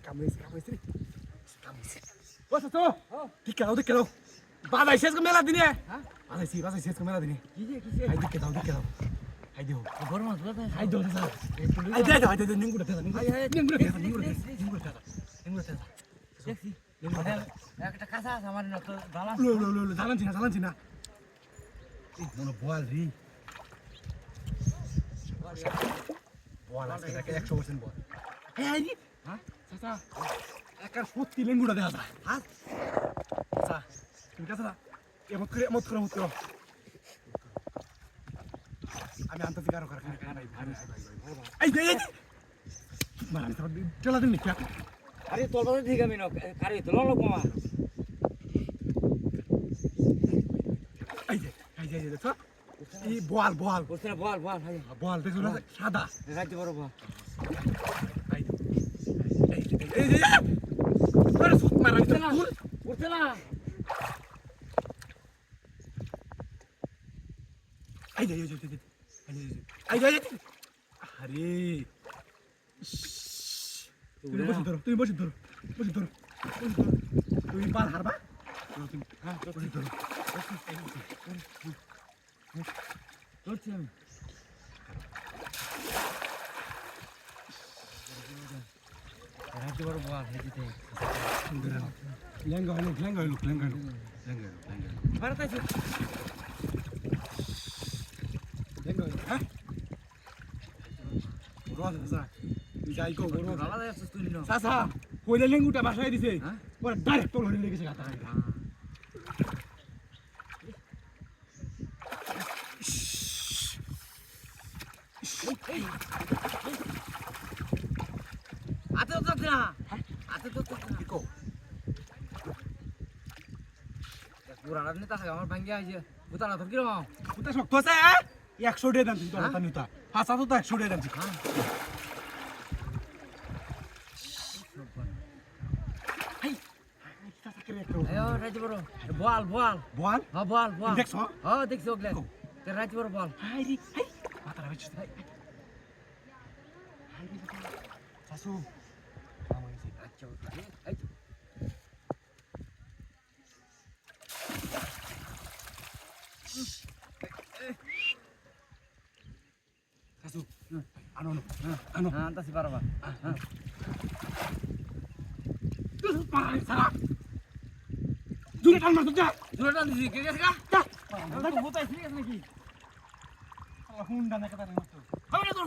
কামাইছে রে কামাইছে বস তো ঠিক দাও বাজাইছিস মেলা দিনে হ্যাঁ বাজাইছিস মেলা দিনে কি আই দিকে দাও আই দিও বড় মাছ আই দিও স্যার আই দে নিঙ্গুড়া দেখছি একটা কাঁচা আছে আমার না তো জ্বালানছি না মনে বল রে বল আজকে 100% বল এই হ্যাঁ চাচা একটা সত্যি লেঙ্গুড়া দেখা যায় হ্যাঁ চাচা তুমি কাছে না এমত করে আমি আনতেছি কারো এই মারা চলা দিন নাকি আরে তোর বাজে ঠিক আমি না কারে তোলা লোক মামা এই যে দেখো এই বল বলছ না বল দেখো না সাদা রাইতে বড় বল এই যে আরে সুত মারা উঠছে না এই যে আরে তুমি বসে ধরো তুমি বাল হারবা হ্যাঁ বসে ধরো ধরছি আমি রাতে বড় বল হেঁটে লেঙ্গা হলো ভারত আছে লেঙ্গা হ্যাঁ রোজ স্যার যাই কো বড় গালা যাচ্ছে তুই না চাচা কইলে লেঙ্গুটা বাসায় দিছে পরে ডাইরেক্ট তোর হলে লেগেছে গাতা আতে তো কি কো পুরানা দিনে তা আমার ভাঙ্গিয়া আইছে বুতালা তো কি রকম বুতা শক্ত আছে 100 টাকা দাম তুই তোরা নিতা হাসা তো 100 টাকা দাম হ্যাঁ আয়ো রাইতে বড় বল হ্যাঁ বল দেখছো হ্যাঁ দেখছো ওগলে তে রাইতে বড় বল হাই রে হাই মাথা রাইছিস হাই রে সাসু কামাইছে আচ্ছা এই সাসু আনো আনতাছি পারবা হ্যাঁ তুই পারে সারা জুরে টান মার যা জুরে টান দিছি কে গেছে গা তো বোতাই ঠিক আছে নাকি আল্লাহ হুন্ডা না কথা না তো